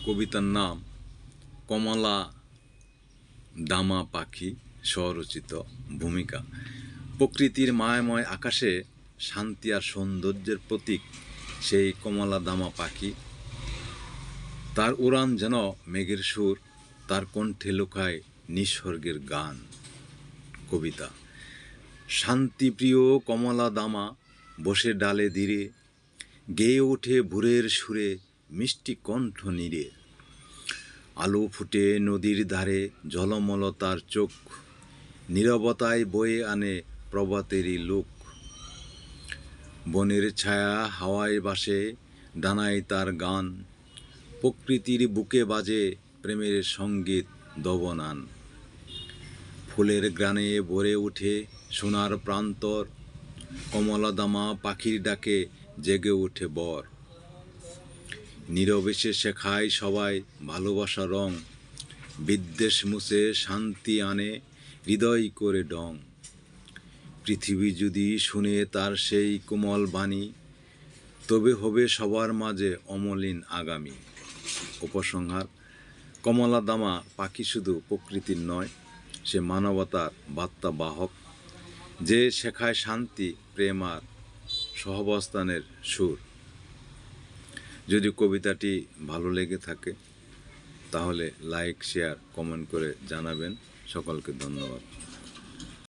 কবিতার নাম কমলা দামা পাখি, স্বরচিত। ভূমিকা: প্রকৃতির মায়াময় আকাশে শান্তি আর সৌন্দর্যের প্রতীক সেই কমলা দামা পাখি। তার উড়ান যেন মেঘের সুর, তার কণ্ঠে লুকায় নিঃস্বর্গের গান। কবিতা: শান্তিপ্রিয় কমলা দামা বসে ডালে ধীরে, গেয়ে ওঠে ভোরের সুরে মিষ্টি কণ্ঠ নীড়ে। আলো ফুটে নদীর ধারে, ঝলমল তার চোখ, নীরবতায় বয়ে আনে প্রভাতেরই লোক। বনের ছায়া হাওয়ায় বাসে, ডানায় তার গান, প্রকৃতির বুকে বাজে প্রেমের সঙ্গীত দবনান। ফুলের গ্রানে ভরে ওঠে সোনার প্রান্তর, কমলা দামা পাখির ডাকে জেগে ওঠে বর। নীরবে সে শেখায় সবাই ভালোবাসা রং, বিদ্বেষ মুছে শান্তি আনে হৃদয় করে ডং। পৃথিবী যদি শুনে তার সেই কোমল বাণী, তবে হবে সবার মাঝে অমলিন আগামী। উপসংহার: কমলা দামা পাখি শুধু প্রকৃতির নয়, সে মানবতার বার্তা বাহক, যে শেখায় শান্তি, প্রেম আর সহাবস্থানের সুর। যদি কবিতাটি ভালো লেগে থাকে তাহলে লাইক, শেয়ার, কমেন্ট করে জানাবেন। সকলকে ধন্যবাদ।